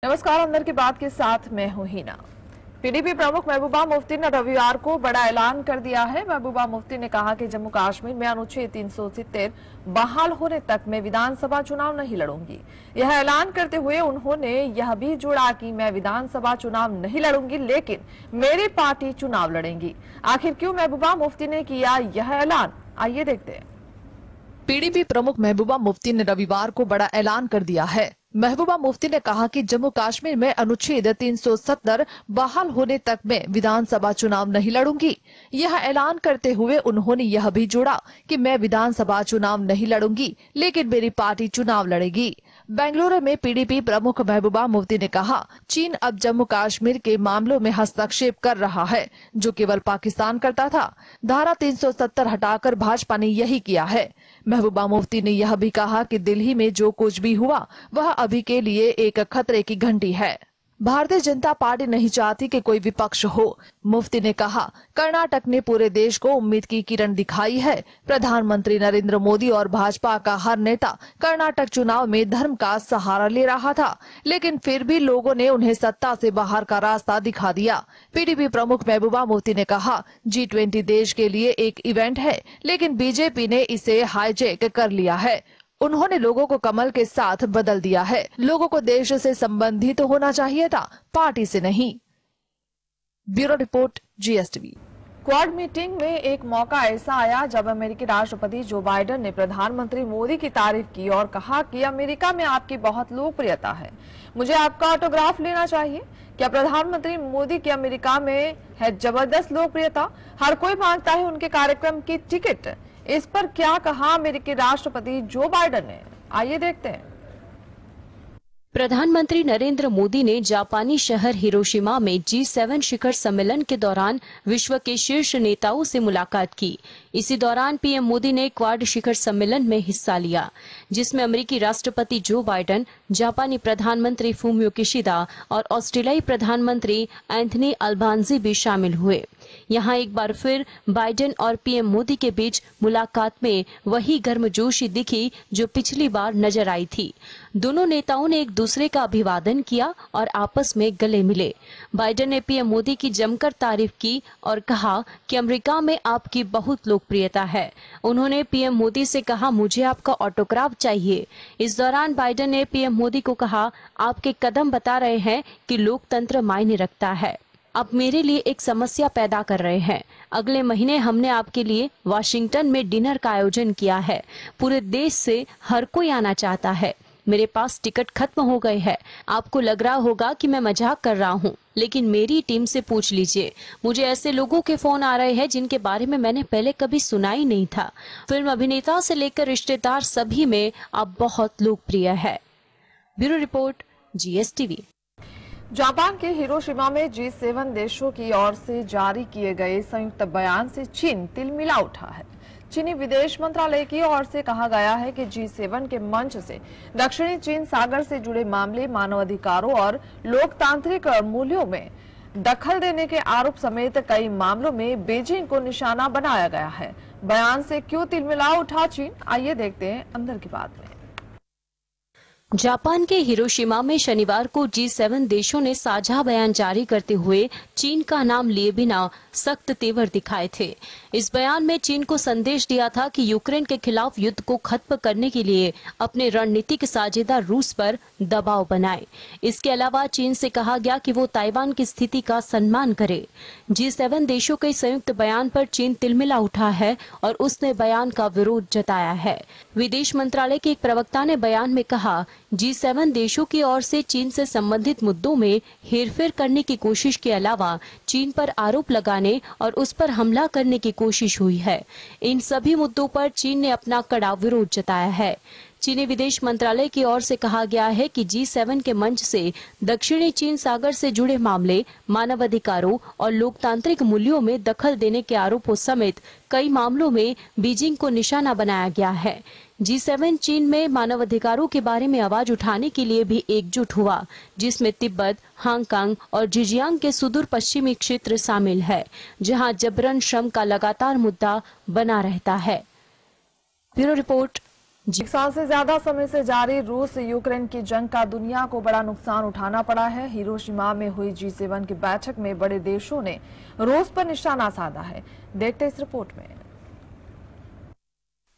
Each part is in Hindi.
नमस्कार। अंदर की बात के साथ मैं हूं हिना। पीडीपी प्रमुख महबूबा मुफ्ती ने रविवार को बड़ा ऐलान कर दिया है। महबूबा मुफ्ती ने कहा कि जम्मू कश्मीर में अनुच्छेद 370 बहाल होने तक मैं विधानसभा चुनाव नहीं लड़ूंगी। यह ऐलान करते हुए उन्होंने यह भी जोड़ा कि मैं विधानसभा चुनाव नहीं लड़ूंगी, लेकिन मेरी पार्टी चुनाव लड़ेगी। आखिर क्यों महबूबा मुफ्ती ने किया यह ऐलान, आइए देखते हैं। पीडीपी प्रमुख महबूबा मुफ्ती ने रविवार को बड़ा ऐलान कर दिया है। महबूबा मुफ्ती ने कहा कि जम्मू कश्मीर में अनुच्छेद 370 बहाल होने तक मैं विधानसभा चुनाव नहीं लड़ूंगी। यह ऐलान करते हुए उन्होंने यह भी जोड़ा कि मैं विधानसभा चुनाव नहीं लड़ूंगी, लेकिन मेरी पार्टी चुनाव लड़ेगी। बेंगलुरु में पीडीपी प्रमुख महबूबा मुफ्ती ने कहा, चीन अब जम्मू कश्मीर के मामलों में हस्तक्षेप कर रहा है, जो केवल पाकिस्तान करता था। धारा 370 हटाकर भाजपा ने यही किया है। महबूबा मुफ्ती ने यह भी कहा कि दिल्ली में जो कुछ भी हुआ वह अभी के लिए एक खतरे की घंटी है। भारतीय जनता पार्टी नहीं चाहती कि कोई विपक्ष हो। मुफ्ती ने कहा, कर्नाटक ने पूरे देश को उम्मीद की किरण दिखाई है। प्रधानमंत्री नरेंद्र मोदी और भाजपा का हर नेता कर्नाटक चुनाव में धर्म का सहारा ले रहा था, लेकिन फिर भी लोगों ने उन्हें सत्ता से बाहर का रास्ता दिखा दिया। पीडीपी प्रमुख महबूबा मुफ्ती ने कहा, G20 देश के लिए एक इवेंट है, लेकिन बीजेपी ने इसे हाईजैक कर लिया है। उन्होंने लोगों को कमल के साथ बदल दिया है। लोगों को देश से संबंधित होना चाहिए था, पार्टी से नहीं। Bureau report, GSTV। Quad meeting में एक मौका ऐसा आया जब अमेरिकी राष्ट्रपति जो बाइडेन ने प्रधानमंत्री मोदी की तारीफ की और कहा कि अमेरिका में आपकी बहुत लोकप्रियता है, मुझे आपका ऑटोग्राफ लेना चाहिए। क्या प्रधानमंत्री मोदी की अमेरिका में है जबरदस्त लोकप्रियता? हर कोई मांगता है उनके कार्यक्रम की टिकट। इस पर क्या कहा अमेरिकी राष्ट्रपति जो बाइडेन ने, आइए देखते हैं। प्रधानमंत्री नरेंद्र मोदी ने जापानी शहर हिरोशिमा में G7 शिखर सम्मेलन के दौरान विश्व के शीर्ष नेताओं से मुलाकात की। इसी दौरान पीएम मोदी ने क्वाड शिखर सम्मेलन में हिस्सा लिया, जिसमें अमेरिकी राष्ट्रपति जो बाइडेन, जापानी प्रधानमंत्री फूमियो किशिदा और ऑस्ट्रेलियाई प्रधानमंत्री एंथनी अल्बांजी भी शामिल हुए। यहाँ एक बार फिर बाइडेन और पीएम मोदी के बीच मुलाकात में वही गर्मजोशी दिखी जो पिछली बार नजर आई थी। दोनों नेताओं ने एक दूसरे का अभिवादन किया और आपस में गले मिले। बाइडेन ने पीएम मोदी की जमकर तारीफ की और कहा कि अमेरिका में आपकी बहुत लोकप्रियता है। उन्होंने पीएम मोदी से कहा, मुझे आपका ऑटोग्राफ चाहिए। इस दौरान बाइडेन ने पीएम मोदी को कहा, आपके कदम बता रहे हैं कि लोकतंत्र मायने रखता है। आप मेरे लिए एक समस्या पैदा कर रहे हैं। अगले महीने हमने आपके लिए वाशिंगटन में डिनर का आयोजन किया है। पूरे देश से हर कोई आना चाहता है। मेरे पास टिकट खत्म हो गए हैं। आपको लग रहा होगा कि मैं मजाक कर रहा हूँ, लेकिन मेरी टीम से पूछ लीजिए। मुझे ऐसे लोगों के फोन आ रहे हैं जिनके बारे में मैंने पहले कभी सुना ही नहीं था। फिल्म अभिनेता से लेकर रिश्तेदार सभी में आप बहुत लोकप्रिय है। Bureau report, GSTV। जापान के हिरोशिमा में G7 देशों की ओर से जारी किए गए संयुक्त बयान से चीन तिलमिला उठा है। चीनी विदेश मंत्रालय की ओर से कहा गया है कि G7 के मंच से दक्षिणी चीन सागर से जुड़े मामले, मानवाधिकारों और लोकतांत्रिक मूल्यों में दखल देने के आरोप समेत कई मामलों में बीजिंग को निशाना बनाया गया है। बयान से क्यों तिलमिला उठा चीन, आइए देखते हैं अंदर की बात में। जापान के हिरोशिमा में शनिवार को G7 देशों ने साझा बयान जारी करते हुए चीन का नाम लिए बिना सख्त तेवर दिखाए थे। इस बयान में चीन को संदेश दिया था कि यूक्रेन के खिलाफ युद्ध को खत्म करने के लिए अपने रणनीतिक साझेदार रूस पर दबाव बनाए। इसके अलावा चीन से कहा गया कि वो ताइवान की स्थिति का सम्मान करे। G7 देशों के संयुक्त बयान पर चीन तिलमिला उठा है और उसने बयान का विरोध जताया है। विदेश मंत्रालय के एक प्रवक्ता ने बयान में कहा, G7 देशों की ओर से चीन से संबंधित मुद्दों में हेरफेर करने की कोशिश के अलावा चीन पर आरोप लगाने और उस पर हमला करने की कोशिश हुई है। इन सभी मुद्दों पर चीन ने अपना कड़ा विरोध जताया है। चीनी विदेश मंत्रालय की ओर से कहा गया है कि G7 के मंच से दक्षिणी चीन सागर से जुड़े मामले, मानवाधिकारों और लोकतांत्रिक मूल्यों में दखल देने के आरोपों समेत कई मामलों में बीजिंग को निशाना बनाया गया है। G7 चीन में मानवाधिकारों के बारे में आवाज उठाने के लिए भी एकजुट हुआ, जिसमें तिब्बत, हांगकांग और जिजियांग के सुदूर पश्चिमी क्षेत्र शामिल है, जहां जबरन श्रम का लगातार मुद्दा बना रहता है। ब्यूरो रिपोर्ट, एक साल से ज्यादा समय से जारी रूस यूक्रेन की जंग का दुनिया को बड़ा नुकसान उठाना पड़ा है। हिरोशिमा में हुई G7 की बैठक में बड़े देशों ने रूस पर निशाना साधा है। देखते इस रिपोर्ट में।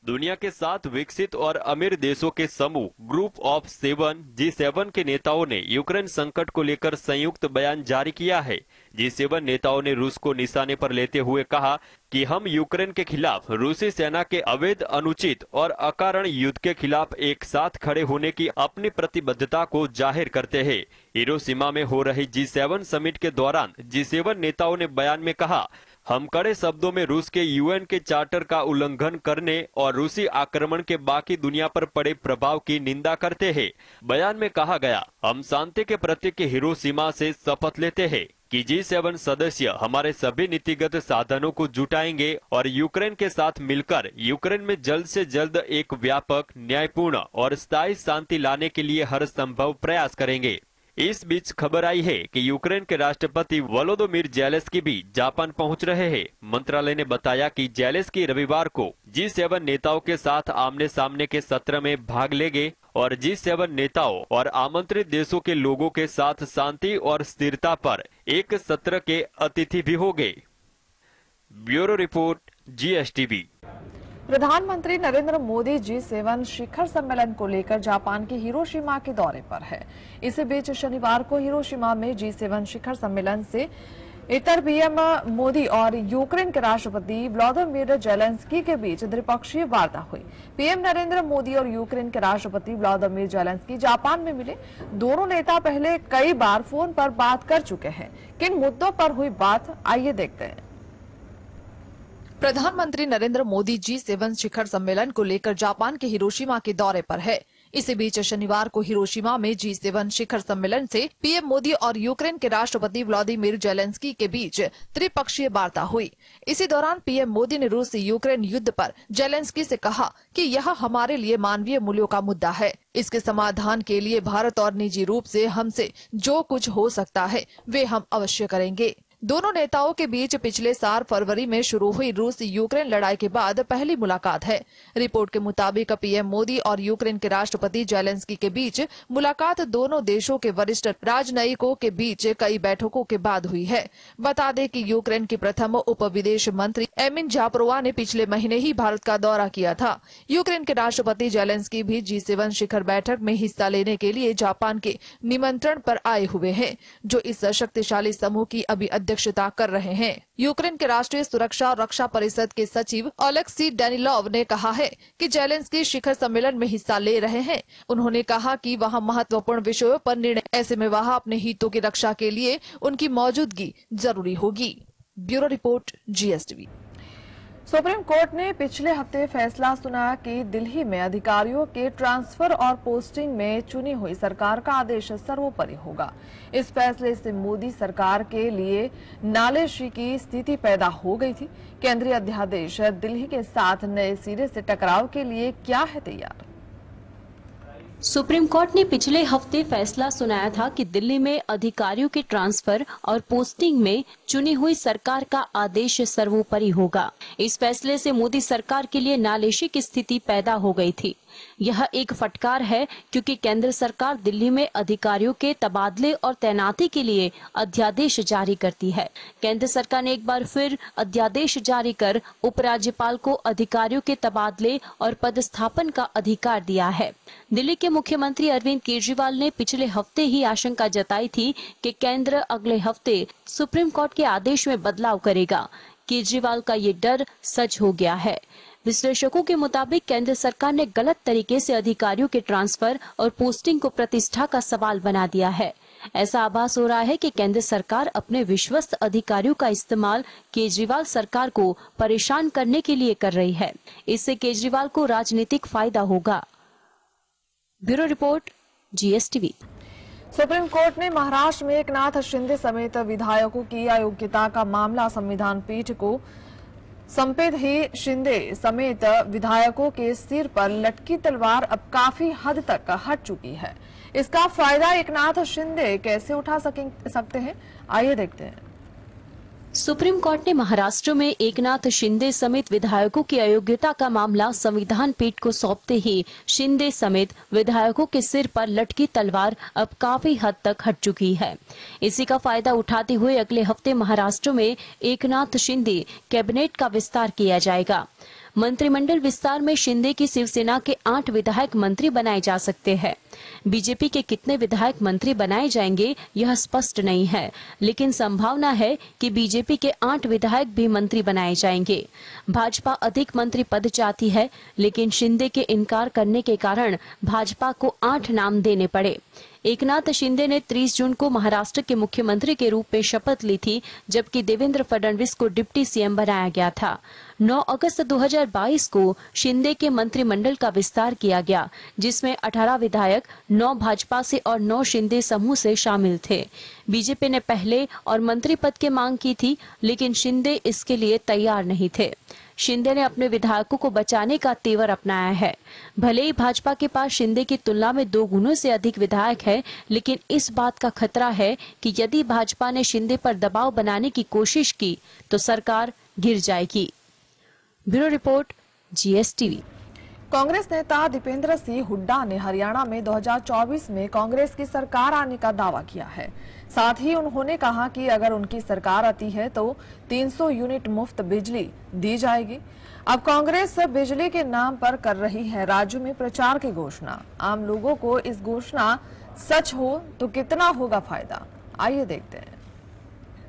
दुनिया के 7 विकसित और अमीर देशों के समूह ग्रुप ऑफ 7 G7 के नेताओं ने यूक्रेन संकट को लेकर संयुक्त बयान जारी किया है। G7 नेताओं ने रूस को निशाने पर लेते हुए कहा कि हम यूक्रेन के खिलाफ रूसी सेना के अवैध, अनुचित और अकारण युद्ध के खिलाफ एक साथ खड़े होने की अपनी प्रतिबद्धता को जाहिर करते हैं। हिरोशिमा में हो रही G7 समिट के दौरान G7 नेताओं ने बयान में कहा, हम कड़े शब्दों में रूस के यूएन के चार्टर का उल्लंघन करने और रूसी आक्रमण के बाकी दुनिया पर पड़े प्रभाव की निंदा करते हैं। बयान में कहा गया, हम शांति के प्रतीक हिरोशिमा से शपथ लेते हैं कि G7 सदस्य हमारे सभी नीतिगत साधनों को जुटाएंगे और यूक्रेन के साथ मिलकर यूक्रेन में जल्द से जल्द एक व्यापक, न्यायपूर्ण और स्थायी शांति लाने के लिए हर संभव प्रयास करेंगे। इस बीच खबर आई है कि यूक्रेन के राष्ट्रपति वोलोदोमिर ज़ेलेंस्की भी जापान पहुंच रहे हैं। मंत्रालय ने बताया कि ज़ेलेंस्की रविवार को G7 नेताओं के साथ आमने सामने के सत्र में भाग लेंगे और G7 नेताओं और आमंत्रित देशों के लोगों के साथ शांति और स्थिरता पर एक सत्र के अतिथि भी होंगे। Bureau report, GSTV। प्रधानमंत्री नरेंद्र मोदी G7 शिखर सम्मेलन को लेकर जापान के हिरोशिमा के दौरे पर है। इसी बीच शनिवार को हिरोशिमा में G7 शिखर सम्मेलन से इतर पीएम मोदी और यूक्रेन के राष्ट्रपति व्लादिमीर ज़ेलेंस्की के बीच द्विपक्षीय वार्ता हुई। पीएम नरेंद्र मोदी और यूक्रेन के राष्ट्रपति व्लादिमीर ज़ेलेंस्की जापान में मिले। दोनों नेता पहले कई बार फोन पर बात कर चुके हैं। किन मुद्दों पर हुई बात, आइए देखते हैं। प्रधानमंत्री नरेंद्र मोदी G7 शिखर सम्मेलन को लेकर जापान के हिरोशिमा के दौरे पर है। इसी बीच शनिवार को हिरोशिमा में G7 शिखर सम्मेलन से पीएम मोदी और यूक्रेन के राष्ट्रपति व्लादिमीर ज़ेलेंस्की के बीच त्रिपक्षीय वार्ता हुई। इसी दौरान पीएम मोदी ने रूस यूक्रेन युद्ध पर ज़ेलेंस्की से कहा कि यह हमारे लिए मानवीय मूल्यों का मुद्दा है। इसके समाधान के लिए भारत और निजी रूप से हमसे जो कुछ हो सकता है वे हम अवश्य करेंगे। दोनों नेताओं के बीच पिछले साल फरवरी में शुरू हुई रूस यूक्रेन लड़ाई के बाद पहली मुलाकात है। रिपोर्ट के मुताबिक पीएम मोदी और यूक्रेन के राष्ट्रपति ज़ेलेंस्की के बीच मुलाकात दोनों देशों के वरिष्ठ राजनयिकों के बीच कई बैठकों के बाद हुई है। बता दें कि यूक्रेन की प्रथम उप विदेश मंत्री एमिन ज़ापरोवा ने पिछले महीने ही भारत का दौरा किया था। यूक्रेन के राष्ट्रपति ज़ेलेंस्की भी G7 शिखर बैठक में हिस्सा लेने के लिए जापान के निमंत्रण पर आए हुए हैं, जो इस शक्तिशाली समूह की अभी अध्यक्षता कर रहे हैं। यूक्रेन के राष्ट्रीय सुरक्षा और रक्षा परिषद के सचिव ओलेक्सी डेनिलोव ने कहा है कि ज़ेलेंस्की शिखर सम्मेलन में हिस्सा ले रहे हैं। उन्होंने कहा कि वहां महत्वपूर्ण विषयों पर निर्णय, ऐसे में वहां अपने हितों की रक्षा के लिए उनकी मौजूदगी जरूरी होगी। Bureau report, GSTV। Supreme court ने पिछले हफ्ते फैसला सुनाया कि दिल्ली में अधिकारियों के ट्रांसफर और पोस्टिंग में चुनी हुई सरकार का आदेश सर्वोपरि होगा। इस फैसले से मोदी सरकार के लिए नालेशी की स्थिति पैदा हो गई थी। केंद्रीय अध्यादेश दिल्ली के साथ नए सिरे से टकराव के लिए क्या है तैयार? सुप्रीम कोर्ट ने पिछले हफ्ते फैसला सुनाया था कि दिल्ली में अधिकारियों के ट्रांसफर और पोस्टिंग में चुनी हुई सरकार का आदेश सर्वोपरि होगा। इस फैसले से मोदी सरकार के लिए नालेशी की स्थिति पैदा हो गई थी। यह एक फटकार है क्योंकि केंद्र सरकार दिल्ली में अधिकारियों के तबादले और तैनाती के लिए अध्यादेश जारी करती है। केंद्र सरकार ने एक बार फिर अध्यादेश जारी कर उपराज्यपाल को अधिकारियों के तबादले और पदस्थापन का अधिकार दिया है। दिल्ली के मुख्यमंत्री अरविंद केजरीवाल ने पिछले हफ्ते ही आशंका जताई थी कि केंद्र अगले हफ्ते सुप्रीम कोर्ट के आदेश में बदलाव करेगा। केजरीवाल का ये डर सच हो गया है। विश्लेषकों के मुताबिक केंद्र सरकार ने गलत तरीके से अधिकारियों के ट्रांसफर और पोस्टिंग को प्रतिष्ठा का सवाल बना दिया है। ऐसा आभास हो रहा है कि केंद्र सरकार अपने विश्वस्त अधिकारियों का इस्तेमाल केजरीवाल सरकार को परेशान करने के लिए कर रही है। इससे केजरीवाल को राजनीतिक फायदा होगा। Bureau report, GSTV। Supreme court ने महाराष्ट्र में एकनाथ शिंदे समेत विधायकों की अयोग्यता का मामला संविधान पीठ को संपेद ही शिंदे समेत विधायकों के सिर पर लटकी तलवार अब काफी हद तक हट चुकी है। इसका फायदा एकनाथ शिंदे कैसे उठा सकते हैं, आइए देखते हैं। सुप्रीम कोर्ट ने महाराष्ट्र में एकनाथ शिंदे समेत विधायकों की अयोग्यता का मामला संविधान पीठ को सौंपते ही शिंदे समेत विधायकों के सिर पर लटकी तलवार अब काफी हद तक हट चुकी है। इसी का फायदा उठाते हुए अगले हफ्ते महाराष्ट्र में एकनाथ शिंदे कैबिनेट का विस्तार किया जाएगा। मंत्रिमंडल विस्तार में शिंदे की शिवसेना के 8 विधायक मंत्री बनाए जा सकते हैं। बीजेपी के कितने विधायक मंत्री बनाए जाएंगे यह स्पष्ट नहीं है, लेकिन संभावना है कि बीजेपी के 8 विधायक भी मंत्री बनाए जाएंगे। भाजपा अधिक मंत्री पद चाहती है, लेकिन शिंदे के इनकार करने के कारण भाजपा को 8 नाम देने पड़े। एकनाथ शिंदे ने 30 जून को महाराष्ट्र के मुख्यमंत्री के रूप में शपथ ली थी, जबकि देवेंद्र फडणवीस को डिप्टी सीएम बनाया गया था। 9 अगस्त 2022 को शिंदे के मंत्रिमंडल का विस्तार किया गया, जिसमें 18 विधायक 9 भाजपा से और 9 शिंदे समूह से शामिल थे। बीजेपी ने पहले और मंत्री पद की मांग की थी, लेकिन शिंदे इसके लिए तैयार नहीं थे। शिंदे ने अपने विधायकों को बचाने का तेवर अपनाया है। भले ही भाजपा के पास शिंदे की तुलना में 2 गुना से अधिक विधायक है, लेकिन इस बात का खतरा है कि यदि भाजपा ने शिंदे पर दबाव बनाने की कोशिश की तो सरकार गिर जाएगी। Bureau report, GSTV। कांग्रेस नेता दीपेंद्र सिंह हुड्डा ने हरियाणा में 2024 में कांग्रेस की सरकार आने का दावा किया है। साथ ही उन्होंने कहा कि अगर उनकी सरकार आती है तो 300 यूनिट मुफ्त बिजली दी जाएगी। अब कांग्रेस बिजली के नाम पर कर रही है राज्य में प्रचार की घोषणा। आम लोगों को इस घोषणा सच हो तो कितना होगा फायदा, आइए देखते हैं।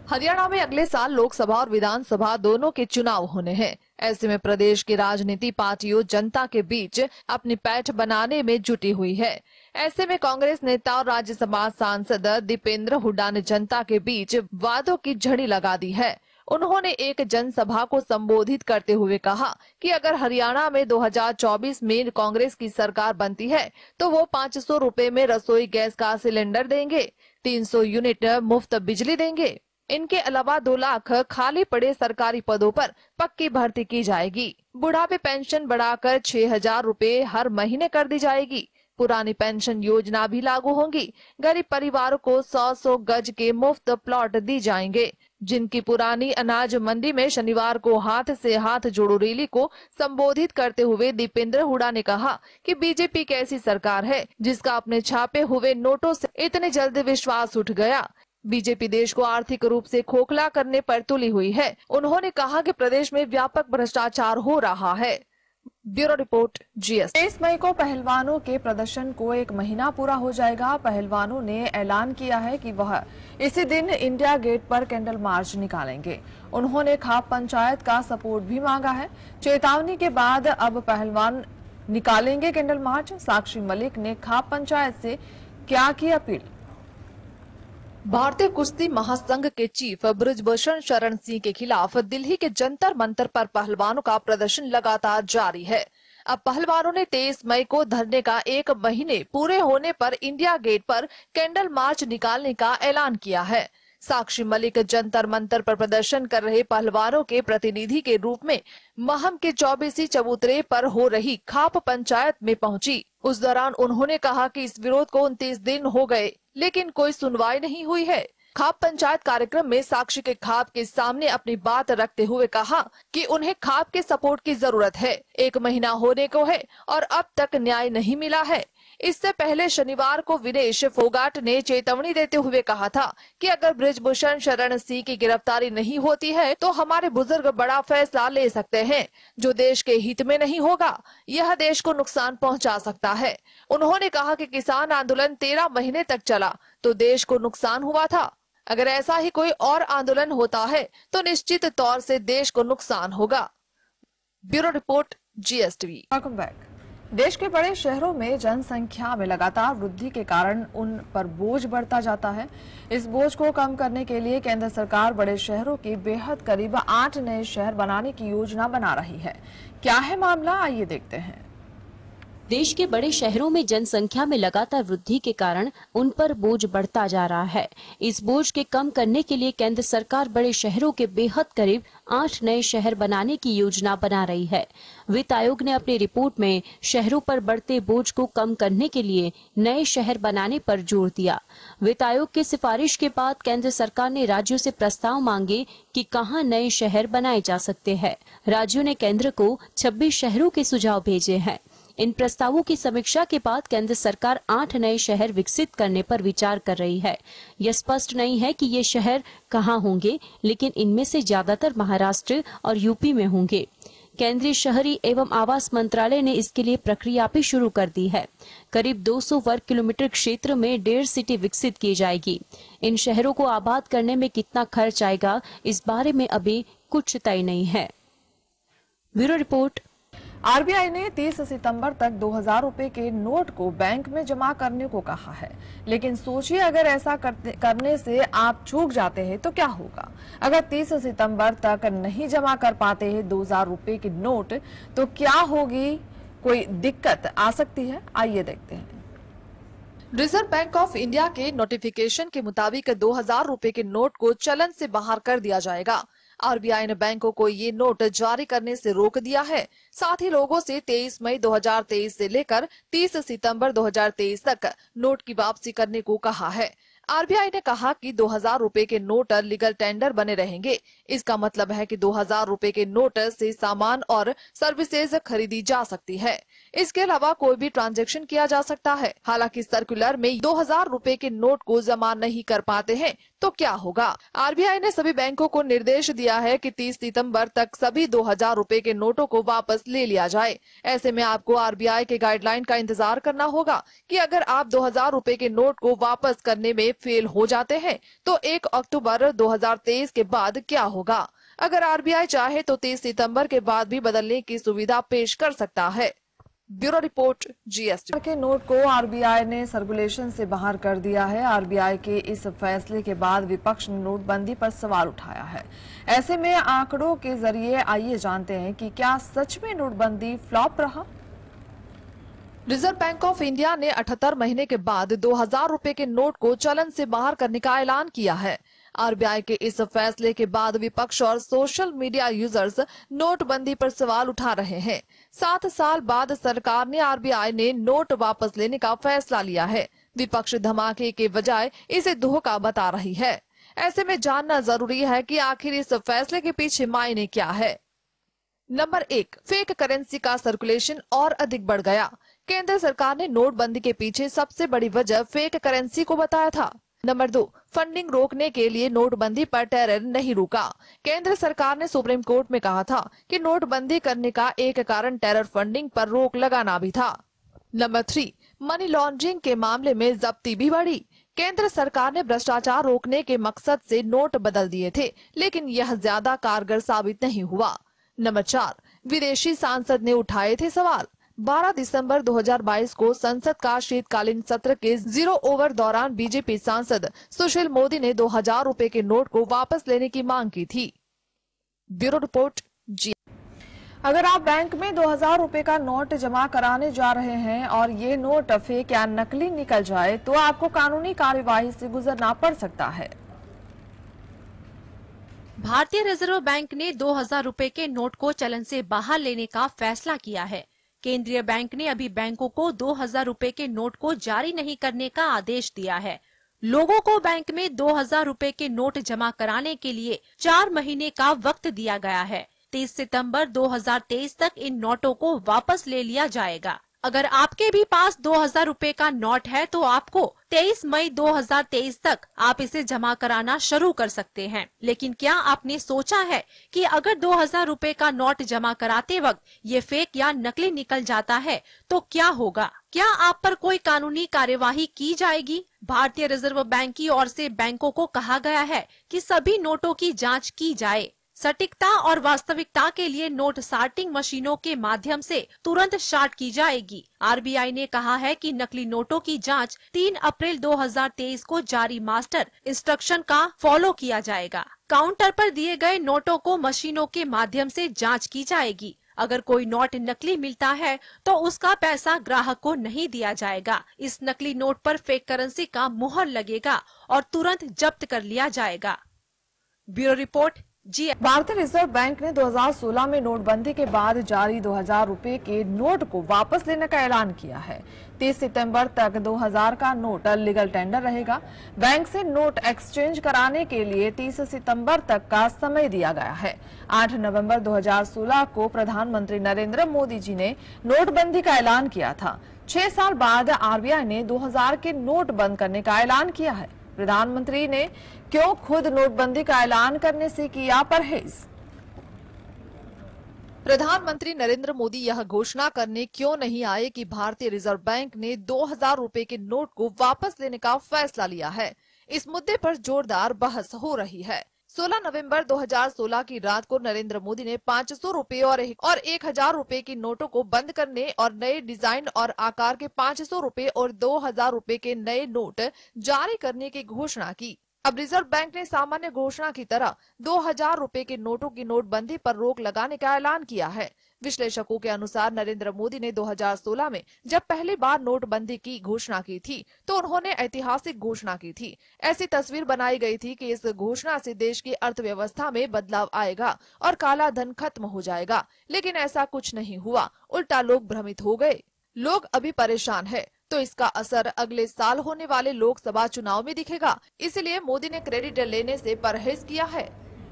हरियाणा में अगले साल लोकसभा और विधानसभा दोनों के चुनाव होने हैं। ऐसे में प्रदेश की राजनीति पार्टियों जनता के बीच अपनी पैठ बनाने में जुटी हुई है। ऐसे में कांग्रेस नेता और राज्यसभा सांसद दीपेंद्र हुड्डा ने जनता के बीच वादों की झड़ी लगा दी है। उन्होंने एक जनसभा को संबोधित करते हुए कहा कि अगर हरियाणा में 2024 में कांग्रेस की सरकार बनती है तो वो 500 रुपए में रसोई गैस का सिलेंडर देंगे, 300 यूनिट मुफ्त बिजली देंगे। इनके अलावा 2 लाख खाली पड़े सरकारी पदों पर पक्की भर्ती की जाएगी। बुढ़ापे पेंशन बढ़ाकर 6,000 रुपए हर महीने कर दी जाएगी। पुरानी पेंशन योजना भी लागू होंगी। गरीब परिवारों को 100 गज के मुफ्त प्लॉट दी जाएंगे। जिनकी पुरानी अनाज मंडी में शनिवार को हाथ से हाथ जोड़ो रैली को संबोधित करते हुए दीपेंद्र हुड्डा ने कहा कि बीजेपी की ऐसी सरकार है जिसका अपने छापे हुए नोटों से इतने जल्द विश्वास उठ गया। बीजेपी देश को आर्थिक रूप से खोखला करने पर तुली हुई है। उन्होंने कहा कि प्रदेश में व्यापक भ्रष्टाचार हो रहा है। Bureau report, GS। 23 मई को पहलवानों के प्रदर्शन को 1 महीना पूरा हो जाएगा। पहलवानों ने ऐलान किया है कि वह इसी दिन इंडिया गेट पर कैंडल मार्च निकालेंगे। उन्होंने खाप पंचायत का सपोर्ट भी मांगा है। चेतावनी के बाद अब पहलवान निकालेंगे कैंडल मार्च। साक्षी मलिक ने खाप पंचायत से क्या की अपील। भारतीय कुश्ती महासंघ के चीफ बृजभूषण शरण सिंह के खिलाफ दिल्ली के जंतर मंतर पर पहलवानों का प्रदर्शन लगातार जारी है। अब पहलवानों ने 23 मई को धरने का 1 महीने पूरे होने पर इंडिया गेट पर कैंडल मार्च निकालने का ऐलान किया है। साक्षी मलिक जंतर मंतर पर प्रदर्शन कर रहे पहलवानों के प्रतिनिधि के रूप में महम के 24 चबूतरे पर हो रही खाप पंचायत में पहुंची। उस दौरान उन्होंने कहा कि इस विरोध को 29 दिन हो गए, लेकिन कोई सुनवाई नहीं हुई है। खाप पंचायत कार्यक्रम में साक्षी के खाप के सामने अपनी बात रखते हुए कहा कि उन्हें खाप के सपोर्ट की जरूरत है। 1 महीना होने को है और अब तक न्याय नहीं मिला है। इससे पहले शनिवार को विनेश फोगाट ने चेतावनी देते हुए कहा था कि अगर बृजभूषण शरण सिंह की गिरफ्तारी नहीं होती है तो हमारे बुजुर्ग बड़ा फैसला ले सकते हैं, जो देश के हित में नहीं होगा। यह देश को नुकसान पहुंचा सकता है। उन्होंने कहा कि किसान आंदोलन 13 महीने तक चला तो देश को नुकसान हुआ था। अगर ऐसा ही कोई और आंदोलन होता है तो निश्चित तौर से देश को नुकसान होगा। Bureau report, GSTV। Welcome back. देश के बड़े शहरों में जनसंख्या में लगातार वृद्धि के कारण उन पर बोझ बढ़ता जाता है। इस बोझ को कम करने के लिए केंद्र सरकार बड़े शहरों की बेहद करीब 8 नए शहर बनाने की योजना बना रही है। क्या है मामला, आइए देखते हैं। देश के बड़े शहरों में जनसंख्या में लगातार वृद्धि के कारण उन पर बोझ बढ़ता जा रहा है। इस बोझ के कम करने के लिए केंद्र सरकार बड़े शहरों के बेहद करीब 8 नए शहर बनाने की योजना बना रही है। वित्त आयोग ने अपनी रिपोर्ट में शहरों पर बढ़ते बोझ को कम करने के लिए नए शहर बनाने पर जोर दिया। वित्त आयोग की सिफारिश के बाद केंद्र सरकार ने राज्यों से प्रस्ताव मांगे कि कहां नए शहर बनाए जा सकते हैं। राज्यों ने केंद्र को 26 शहरों के सुझाव भेजे हैं। इन प्रस्तावों की समीक्षा के बाद केंद्र सरकार 8 नए शहर विकसित करने पर विचार कर रही है। यह स्पष्ट नहीं है कि ये शहर कहां होंगे, लेकिन इनमें से ज्यादातर महाराष्ट्र और यूपी में होंगे। केंद्रीय शहरी एवं आवास मंत्रालय ने इसके लिए प्रक्रिया भी शुरू कर दी है। करीब 200 वर्ग किलोमीटर क्षेत्र में 1.5 सिटी विकसित की जाएगी। इन शहरों को आबाद करने में कितना खर्च आएगा, इस बारे में अभी कुछ तय नहीं है। Bureau report. आरबीआई ने 30 सितंबर तक 2000 रुपए के नोट को बैंक में जमा करने को कहा है, लेकिन सोचिए अगर ऐसा करने से आप चूक जाते हैं तो क्या होगा। अगर 30 सितंबर तक नहीं जमा कर पाते हैं 2000 रुपए के नोट तो क्या होगी, कोई दिक्कत आ सकती है। आइए देखते हैं। रिजर्व बैंक ऑफ इंडिया के नोटिफिकेशन के मुताबिक 2000 रुपए के नोट को चलन से बाहर कर दिया जाएगा। आरबीआई ने बैंकों को ये नोट जारी करने से रोक दिया है। साथ ही लोगों से 23 मई 2023 से लेकर 30 सितंबर 2023 तक नोट की वापसी करने को कहा है। आरबीआई ने कहा कि 2000 रुपए के नोट लीगल टेंडर बने रहेंगे। इसका मतलब है कि 2000 रुपए के नोट से सामान और सर्विसेज खरीदी जा सकती है। इसके अलावा कोई भी ट्रांजैक्शन किया जा सकता है। हालांकि सर्कुलर में 2000 रुपए के नोट को जमा नहीं कर पाते हैं तो क्या होगा। आरबीआई ने सभी बैंकों को निर्देश दिया है कि 30 सितंबर तक सभी 2000 रुपए के नोटों को वापस ले लिया जाए। ऐसे में आपको आरबीआई के गाइडलाइन का इंतजार करना होगा कि अगर आप 2000 रुपए के नोट को वापस करने में फेल हो जाते हैं तो 1 अक्टूबर 2023 के बाद क्या होगा। अगर आरबीआई चाहे तो 30 सितंबर के बाद भी बदलने की सुविधा पेश कर सकता है। Bureau report, GST. के नोट को आरबीआई ने सर्कुलेशन से बाहर कर दिया है। आरबीआई के इस फैसले के बाद विपक्ष ने नोटबंदी पर सवाल उठाया है। ऐसे में आंकड़ों के जरिए आइए जानते हैं कि क्या सच में नोटबंदी फ्लॉप रहा। रिजर्व बैंक ऑफ इंडिया ने 78 महीने के बाद 2000 रुपए के नोट को चलन से बाहर करने का ऐलान किया है। आरबीआई के इस फैसले के बाद विपक्ष और सोशल मीडिया यूजर्स नोटबंदी पर सवाल उठा रहे हैं। 7 साल बाद सरकार ने आरबीआई ने नोट वापस लेने का फैसला लिया है। विपक्ष धमाके के बजाय इसे धोखा बता रही है। ऐसे में जानना जरूरी है कि आखिर इस फैसले के पीछे मायने क्या है। नंबर 1, फेक करेंसी का सर्कुलेशन और अधिक बढ़ गया। केंद्र सरकार ने नोटबंदी के पीछे सबसे बड़ी वजह फेक करेंसी को बताया था। नंबर 2, फंडिंग रोकने के लिए नोटबंदी पर टेरर नहीं रुका। केंद्र सरकार ने सुप्रीम कोर्ट में कहा था कि नोटबंदी करने का एक कारण टेरर फंडिंग पर रोक लगाना भी था। नंबर 3, मनी लॉन्ड्रिंग के मामले में जब्ती भी बढ़ी। केंद्र सरकार ने भ्रष्टाचार रोकने के मकसद से नोट बदल दिए थे, लेकिन यह ज्यादा कारगर साबित नहीं हुआ। नंबर 4, विदेशी सांसद ने उठाए थे सवाल। 12 दिसंबर 2022 को संसद का शीतकालीन सत्र के 0 ओवर दौरान बीजेपी सांसद सुशील मोदी ने 2000 रुपए के नोट को वापस लेने की मांग की थी। ब्यूरो रिपोर्ट, जी। अगर आप बैंक में 2000 रुपए का नोट जमा कराने जा रहे हैं और ये नोट फेक या नकली निकल जाए तो आपको कानूनी कार्यवाही से गुजरना पड़ सकता है। भारतीय रिजर्व बैंक ने 2000 रुपए के नोट को चलन से बाहर लेने का फैसला किया है। केंद्रीय बैंक ने अभी बैंकों को 2000 रुपए के नोट को जारी नहीं करने का आदेश दिया है। लोगों को बैंक में 2000 रुपए के नोट जमा कराने के लिए 4 महीने का वक्त दिया गया है। 30 सितंबर 2023 तक इन नोटों को वापस ले लिया जाएगा। अगर आपके भी पास 2000 रुपए का नोट है तो आपको 23 मई 2023 तक आप इसे जमा कराना शुरू कर सकते हैं। लेकिन क्या आपने सोचा है कि अगर 2000 रुपए का नोट जमा कराते वक्त ये फेक या नकली निकल जाता है तो क्या होगा? क्या आप पर कोई कानूनी कार्यवाही की जाएगी? भारतीय रिजर्व बैंक की ओर से बैंकों को कहा गया है कि सभी नोटों की जाँच की जाए। सटीकता और वास्तविकता के लिए नोट सॉर्टिंग मशीनों के माध्यम से तुरंत सॉर्ट की जाएगी। आरबीआई ने कहा है कि नकली नोटों की जांच 3 अप्रैल 2023 को जारी मास्टर इंस्ट्रक्शन का फॉलो किया जाएगा। काउंटर पर दिए गए नोटों को मशीनों के माध्यम से जांच की जाएगी। अगर कोई नोट नकली मिलता है तो उसका पैसा ग्राहक को नहीं दिया जाएगा। इस नकली नोट पर फेक करेंसी का मुहर लगेगा और तुरंत जब्त कर लिया जाएगा। ब्यूरो रिपोर्ट जी। भारतीय रिजर्व बैंक ने 2016 में नोटबंदी के बाद जारी 2000 रुपए के नोट को वापस लेने का ऐलान किया है। 30 सितंबर तक 2000 का नोट लीगल टेंडर रहेगा। बैंक से नोट एक्सचेंज कराने के लिए 30 सितंबर तक का समय दिया गया है। 8 नवंबर 2016 को प्रधानमंत्री नरेंद्र मोदी जी ने नोटबंदी का ऐलान किया था। 6 साल बाद आरबीआई ने 2000 के नोट बंद करने का ऐलान किया है। प्रधानमंत्री ने क्यों खुद नोटबंदी का ऐलान करने से किया परहेज? प्रधानमंत्री नरेंद्र मोदी यह घोषणा करने क्यों नहीं आए कि भारतीय रिजर्व बैंक ने 2000 रुपए के नोट को वापस लेने का फैसला लिया है? इस मुद्दे पर जोरदार बहस हो रही है। 16 नवंबर 2016 की रात को नरेंद्र मोदी ने 500 रुपए और 1000 रुपए की नोटों को बंद करने और नए डिजाइन और आकार के 500 रुपए और 2000 रुपए के नए नोट जारी करने की घोषणा की। अब रिजर्व बैंक ने सामान्य घोषणा की तरह 2000 रुपए के नोटों की नोटबंदी पर रोक लगाने का ऐलान किया है। विश्लेषकों के अनुसार नरेंद्र मोदी ने 2016 में जब पहली बार नोटबंदी की घोषणा की थी तो उन्होंने ऐतिहासिक घोषणा की थी। ऐसी तस्वीर बनाई गई थी कि इस घोषणा से देश की अर्थव्यवस्था में बदलाव आएगा और काला धन खत्म हो जाएगा, लेकिन ऐसा कुछ नहीं हुआ। उल्टा लोग भ्रमित हो गए। लोग अभी परेशान है तो इसका असर अगले साल होने वाले लोकसभा चुनाव में दिखेगा। इसलिए मोदी ने क्रेडिट लेने से परहेज किया है।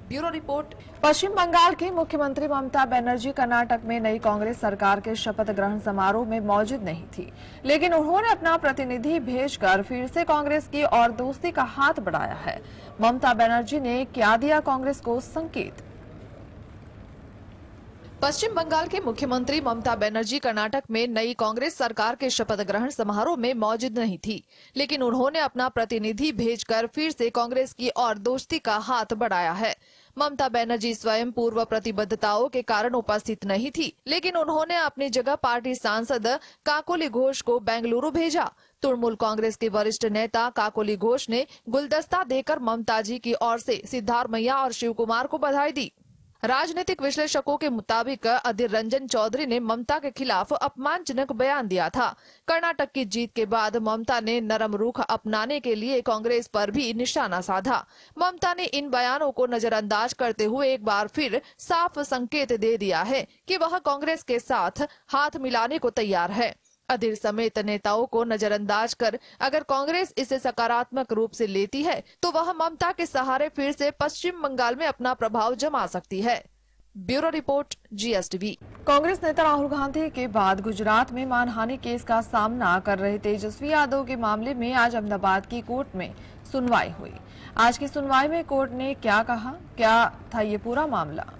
Bureau report. पश्चिम बंगाल की मुख्यमंत्री ममता बनर्जी कर्नाटक में नई कांग्रेस सरकार के शपथ ग्रहण समारोह में मौजूद नहीं थी, लेकिन उन्होंने अपना प्रतिनिधि भेजकर फिर से कांग्रेस की ओर दोस्ती का हाथ बढ़ाया है। ममता बनर्जी ने क्या दिया कांग्रेस को संकेत? पश्चिम बंगाल के मुख्यमंत्री ममता बनर्जी कर्नाटक में नई कांग्रेस सरकार के शपथ ग्रहण समारोह में मौजूद नहीं थी, लेकिन उन्होंने अपना प्रतिनिधि भेजकर फिर से कांग्रेस की ओर दोस्ती का हाथ बढ़ाया है। ममता बनर्जी स्वयं पूर्व प्रतिबद्धताओं के कारण उपस्थित नहीं थी, लेकिन उन्होंने अपनी जगह पार्टी सांसद काकोली घोष को बेंगलुरु भेजा। तृणमूल कांग्रेस के वरिष्ठ नेता काकोली घोष ने गुलदस्ता देकर ममता जी की ओर से सिद्धारमैया और शिव कुमार को बधाई दी। राजनीतिक विश्लेषकों के मुताबिक अधीर रंजन चौधरी ने ममता के खिलाफ अपमानजनक बयान दिया था। कर्नाटक की जीत के बाद ममता ने नरम रुख अपनाने के लिए कांग्रेस पर भी निशाना साधा। ममता ने इन बयानों को नजरअंदाज करते हुए एक बार फिर साफ संकेत दे दिया है कि वह कांग्रेस के साथ हाथ मिलाने को तैयार है। अधीर समेत नेताओं को नजरअंदाज कर अगर कांग्रेस इसे सकारात्मक रूप से लेती है तो वह ममता के सहारे फिर से पश्चिम बंगाल में अपना प्रभाव जमा सकती है। Bureau report GSTV। कांग्रेस नेता राहुल गांधी के बाद गुजरात में मानहानि केस का सामना कर रहे तेजस्वी यादव के मामले में आज अहमदाबाद की कोर्ट में सुनवाई हुई। आज की सुनवाई में कोर्ट ने क्या कहा, क्या था ये पूरा मामला?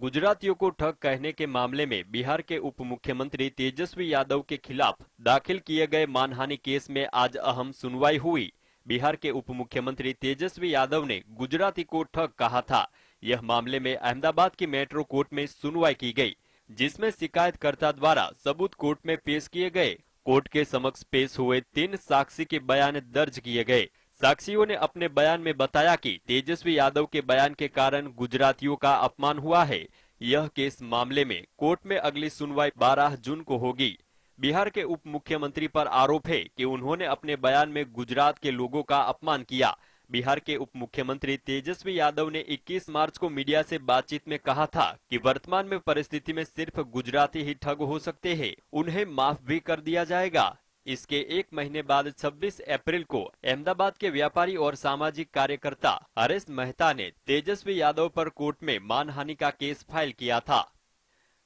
गुजरातियों को ठग कहने के मामले में बिहार के उप मुख्यमंत्री तेजस्वी यादव के खिलाफ दाखिल किए गए मानहानि केस में आज अहम सुनवाई हुई। बिहार के उप मुख्यमंत्री तेजस्वी यादव ने गुजराती को ठग कहा था। यह मामले में अहमदाबाद की मेट्रो कोर्ट में सुनवाई की गई, जिसमें शिकायतकर्ता द्वारा सबूत कोर्ट में पेश किए गए। कोर्ट के समक्ष पेश हुए 3 साक्षी के बयान दर्ज किए गए। साक्षियों ने अपने बयान में बताया कि तेजस्वी यादव के बयान के कारण गुजरातियों का अपमान हुआ है। यह केस मामले में कोर्ट में अगली सुनवाई 12 जून को होगी। बिहार के उप मुख्यमंत्री पर आरोप है कि उन्होंने अपने बयान में गुजरात के लोगों का अपमान किया। बिहार के उप मुख्यमंत्री तेजस्वी यादव ने 21 मार्च को मीडिया से बातचीत में कहा था कि वर्तमान में परिस्थिति में सिर्फ गुजराती ही ठग हो सकते हैं, उन्हें माफ भी कर दिया जाएगा। इसके 1 महीने बाद 26 अप्रैल को अहमदाबाद के व्यापारी और सामाजिक कार्यकर्ता हरेश मेहता ने तेजस्वी यादव पर कोर्ट में मानहानि का केस फाइल किया था।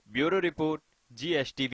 Bureau report GSTV।